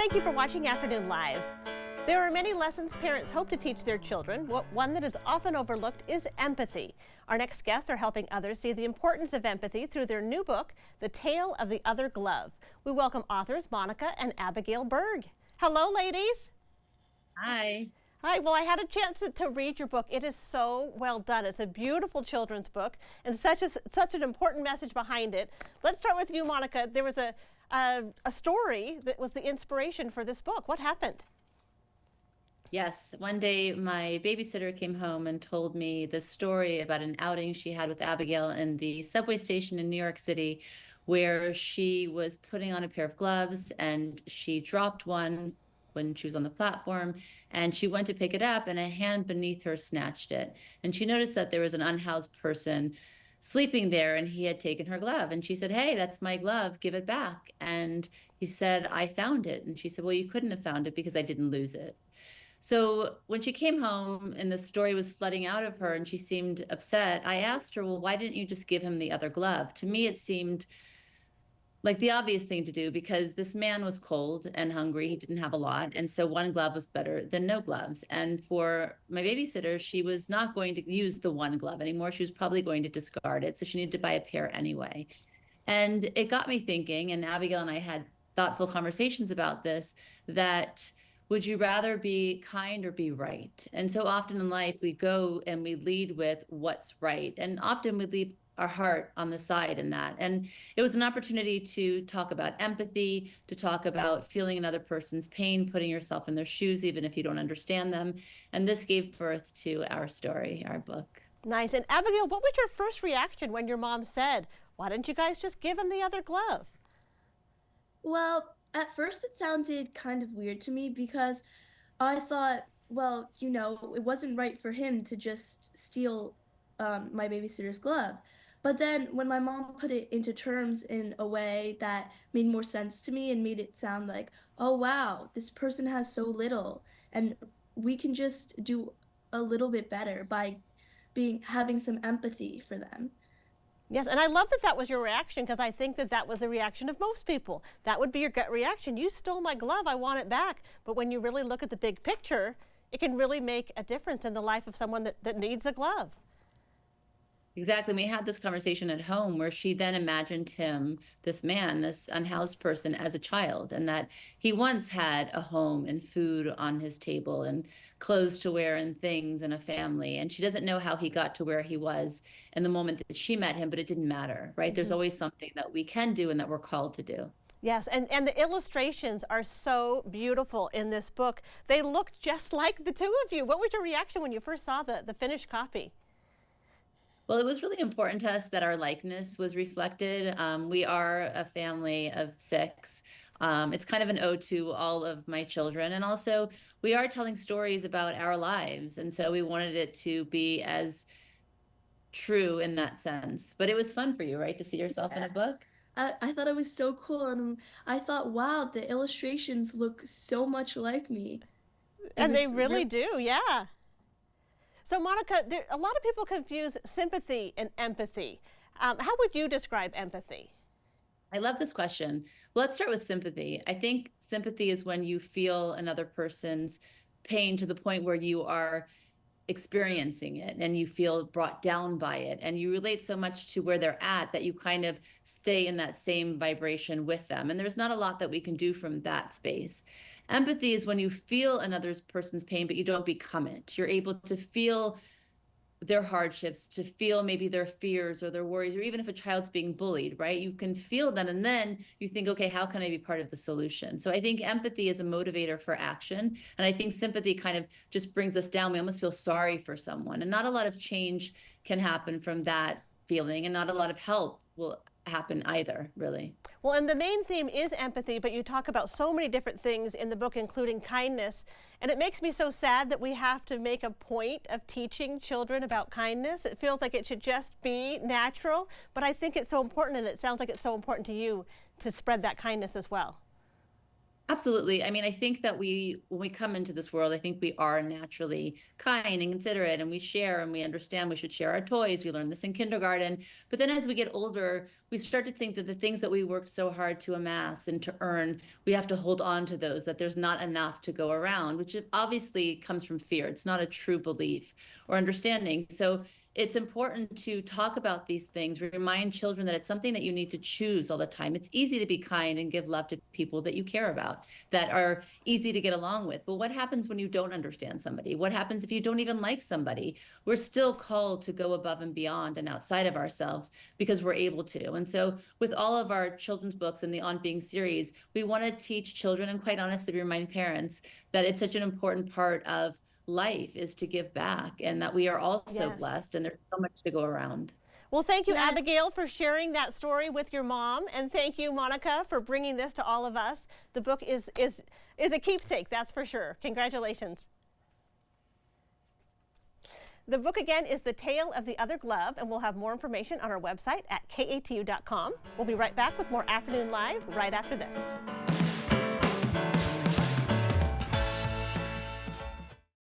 Thank you for watching Afternoon Live. There are many lessons parents hope to teach their children. One that is often overlooked is empathy. Our next guests are helping others see the importance of empathy through their new book, The Tale of the Other Glove. We welcome authors Monica and Abigail Berg. Hello, ladies. Hi. Hi, well, I had a chance to read your book. It is so well done. It's a beautiful children's book and such an important message behind it. Let's start with you, Monica. There was a story that was the inspiration for this book. What happened? Yes, one day my babysitter came home and told me this story about an outing she had with Abigail in the subway station in New York City, where she was putting on a pair of gloves and she dropped one when she was on the platform, and she went to pick it up and a hand beneath her snatched it. And she noticed that there was an unhoused person sleeping there and he had taken her glove. And she said, "Hey, that's my glove, give it back." And he said, "I found it." And she said, "Well, you couldn't have found it because I didn't lose it." So when she came home and the story was flooding out of her and she seemed upset, I asked her, "Well, why didn't you just give him the other glove?" To me, it seemed like the obvious thing to do because this man was cold and hungry. He didn't have a lot. And so one glove was better than no gloves. And for my babysitter, she was not going to use the one glove anymore. She was probably going to discard it. So she needed to buy a pair anyway. And it got me thinking, and Abigail and I had thoughtful conversations about this, that would you rather be kind or be right? And so often in life, we go and we lead with what's right. And often we leave our heart on the side in that. And it was an opportunity to talk about empathy, to talk about feeling another person's pain, putting yourself in their shoes, even if you don't understand them. And this gave birth to our story, our book. Nice. And Abigail, what was your first reaction when your mom said, "Why don't you guys just give him the other glove?" Well, at first it sounded kind of weird to me because I thought, well, it wasn't right for him to just steal my babysitter's glove. But then when my mom put it into terms in a way that made more sense to me and made it sound like, oh, wow, this person has so little, and we can just do a little bit better by having some empathy for them. Yes, and I love that that was your reaction because I think that that was the reaction of most people. That would be your gut reaction. You stole my glove, I want it back. But when you really look at the big picture, it can really make a difference in the life of someone that needs a glove. Exactly. We had this conversation at home where she then imagined him, this man, this unhoused person, as a child, and that he once had a home and food on his table and clothes to wear and things and a family. And she doesn't know how he got to where he was in the moment that she met him, but it didn't matter, right? There's always something that we can do and that we're called to do. Yes, and the illustrations are so beautiful in this book. They look just like the two of you. What was your reaction when you first saw the finished copy? Well, it was really important to us that our likeness was reflected. We are a family of 6. It's kind of an ode to all of my children. And also, we are telling stories about our lives. And so we wanted it to be as true in that sense. But it was fun for you, right, to see yourself in a book? I thought it was so cool, and I thought, wow, the illustrations look so much like me. And they really do, yeah. So Monica, a lot of people confuse sympathy and empathy. How would you describe empathy? I love this question. Well, let's start with sympathy. I think sympathy is when you feel another person's pain to the point where you are experiencing it and you feel brought down by it and you relate so much to where they're at that you kind of stay in that same vibration with them. And there's not a lot that we can do from that space. Empathy is when you feel another person's pain, but you don't become it. You're able to feel their hardships, to feel maybe their fears or their worries, or even if a child's being bullied, right? You can feel them and then you think, okay, how can I be part of the solution? So I think empathy is a motivator for action. And I think sympathy kind of just brings us down. We almost feel sorry for someone. And not a lot of change can happen from that feeling, and not a lot of help will happen either, really. Well, and the main theme is empathy, but you talk about so many different things in the book, including kindness. And it makes me so sad that we have to make a point of teaching children about kindness. It feels like it should just be natural, but I think it's so important, and it sounds like it's so important to you to spread that kindness as well. Absolutely. I mean, I think that when we come into this world, I think we are naturally kind and considerate, and we share and we understand we should share our toys. We learn this in kindergarten. But then as we get older, we start to think that the things that we worked so hard to amass and to earn, we have to hold on to those, that there's not enough to go around, which obviously comes from fear. It's not a true belief or understanding. So it's important to talk about these things, remind children that it's something that you need to choose all the time. It's easy to be kind and give love to people that you care about, that are easy to get along with. But what happens when you don't understand somebody? What happens if you don't even like somebody? We're still called to go above and beyond and outside of ourselves because we're able to. And so with all of our children's books in the On Being series, we want to teach children, and quite honestly remind parents, that it's such an important part of life is to give back, and that we are all so Yes. blessed, and there's so much to go around. Well, thank you, Yeah. Abigail, for sharing that story with your mom, and thank you, Monica, for bringing this to all of us. The book is a keepsake, that's for sure. Congratulations. The book again is The Tale of the Other Glove, and we'll have more information on our website at katu.com. We'll be right back with more Afternoon Live right after this.